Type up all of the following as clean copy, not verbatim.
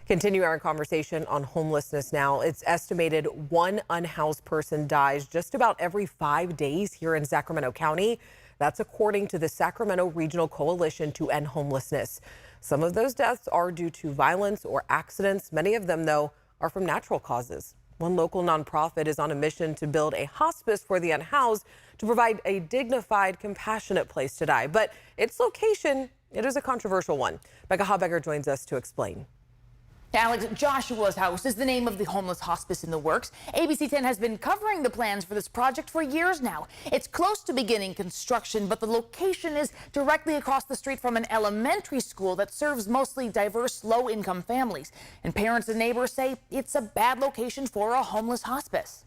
Continue our conversation on homelessness now. It's estimated one unhoused person dies just about every 5 days here in Sacramento County. That's according to the Sacramento Regional Coalition to End Homelessness. Some of those deaths are due to violence or accidents. Many of them, though, are from natural causes. One local nonprofit is on a mission to build a hospice for the unhoused to provide a dignified, compassionate place to die. But its location, it is a controversial one. Becca Habecker joins us to explain. Alex, Joshua's House is the name of the homeless hospice in the works. ABC 10 has been covering the plans for this project for years now. It's close to beginning construction, but the location is directly across the street from an elementary school that serves mostly diverse, low-income families. And parents and neighbors say it's a bad location for a homeless hospice.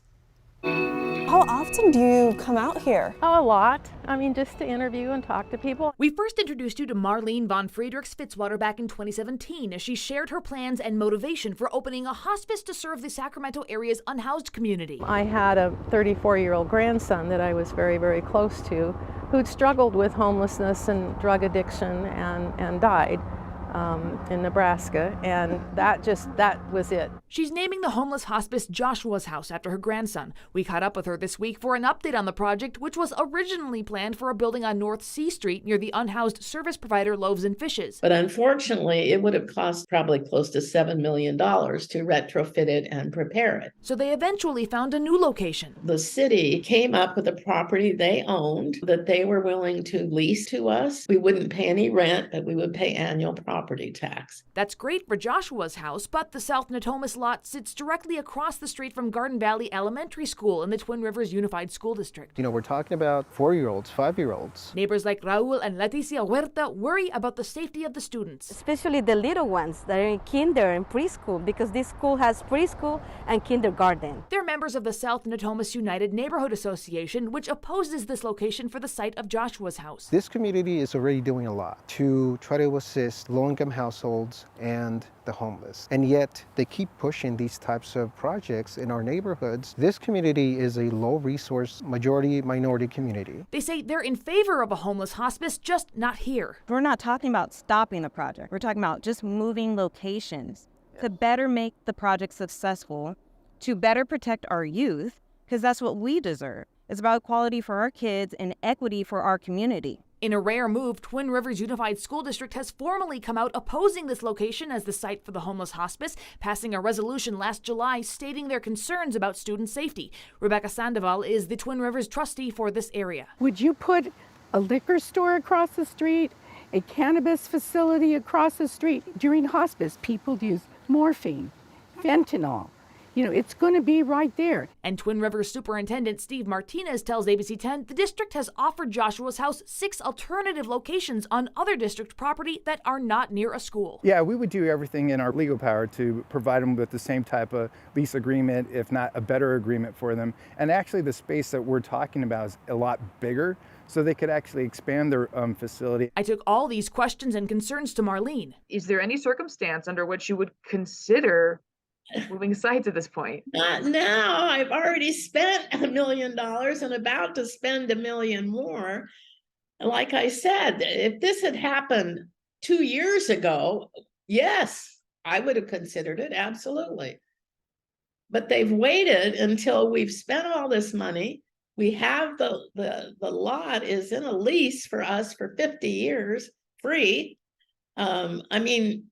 How often do you come out here? Oh, a lot. I mean, just to interview and talk to people. We first introduced you to Marlene von Friedrichs Fitzwater back in 2017 as she shared her plans and motivation for opening a hospice to serve the Sacramento area's unhoused community. I had a 34-year-old grandson that I was very, very close to who'd struggled with homelessness and drug addiction and died in Nebraska, and that was it. She's naming the homeless hospice Joshua's House after her grandson. We caught up with her this week for an update on the project, which was originally planned for a building on North C Street near the unhoused service provider Loaves and Fishes. But unfortunately, it would have cost probably close to $7 million to retrofit it and prepare it. So they eventually found a new location. The city came up with a property they owned that they were willing to lease to us. We wouldn't pay any rent, but we would pay annual property tax. That's great for Joshua's House, but the South Natomas lot sits directly across the street from Garden Valley Elementary School in the Twin Rivers Unified School District. You know, we're talking about 4-year-olds, 5-year-olds. Neighbors like Raul and Leticia Huerta worry about the safety of the students. Especially the little ones that are in kinder and preschool, because this school has preschool and kindergarten. They're members of the South Natomas United Neighborhood Association, which opposes this location for the site of Joshua's House. This community is already doing a lot to try to assist low-income households and the homeless. And yet they keep pushing these types of projects in our neighborhoods. This community is a low-resource, majority-minority community. They say they're in favor of a homeless hospice, just not here. We're not talking about stopping the project. We're talking about just moving locations to better make the project successful, to better protect our youth, because that's what we deserve. It's about equality for our kids and equity for our community. In a rare move, Twin Rivers Unified School District has formally come out opposing this location as the site for the homeless hospice, passing a resolution last July stating their concerns about student safety. Rebecca Sandoval is the Twin Rivers trustee for this area. Would you put a liquor store across the street, a cannabis facility across the street? During hospice, people use morphine, fentanyl. You know, it's going to be right there. And Twin Rivers Superintendent Steve Martinez tells ABC 10 the district has offered Joshua's House 6 alternative locations on other district property that are not near a school. Yeah, we would do everything in our legal power to provide them with the same type of lease agreement, if not a better agreement for them. And actually the space that we're talking about is a lot bigger, so they could actually expand their facility. I took all these questions and concerns to Marlene. Is there any circumstance under which you would consider moving sites at this point? Not now. I've already spent $1 million and about to spend $1 million more. Like I said, if this had happened 2 years ago, yes, I would have considered it, absolutely. But they've waited until we've spent all this money. We have the lot is in a lease for us for 50 years, free. I mean,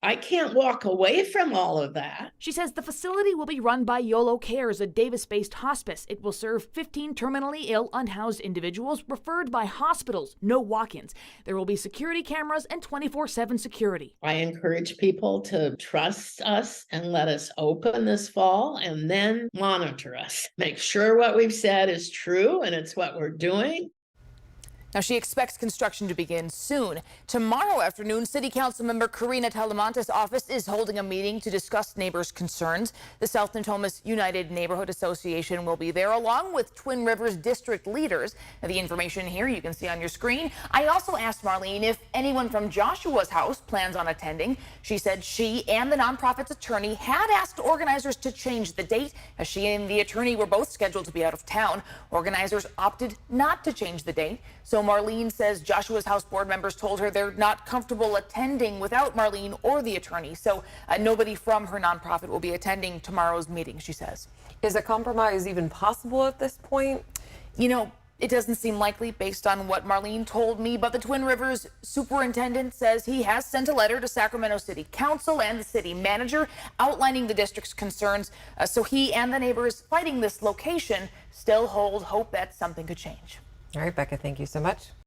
I can't walk away from all of that. She says the facility will be run by YOLO Cares, a Davis-based hospice. It will serve 15 terminally ill, unhoused individuals referred by hospitals, no walk-ins. There will be security cameras and 24/7 security. I encourage people to trust us and let us open this fall and then monitor us. Make sure what we've said is true and it's what we're doing. Now, she expects construction to begin soon. Tomorrow afternoon, City Council member Karina Talamantes' office is holding a meeting to discuss neighbors' concerns. The South Natomas United Neighborhood Association will be there along with Twin Rivers district leaders. Now, the information here you can see on your screen. I also asked Marlene if anyone from Joshua's House plans on attending. She said she and the nonprofit's attorney had asked organizers to change the date, as she and the attorney were both scheduled to be out of town. Organizers opted not to change the date. So So Marlene says Joshua's House board members told her they're not comfortable attending without Marlene or the attorney. So nobody from her nonprofit will be attending tomorrow's meeting, she says. Is a compromise even possible at this point? You know, it doesn't seem likely based on what Marlene told me, but the Twin Rivers superintendent says he has sent a letter to Sacramento City Council and the city manager outlining the district's concerns. So he and the neighbors fighting this location still hold hope that something could change. All right, Becca, thank you so much.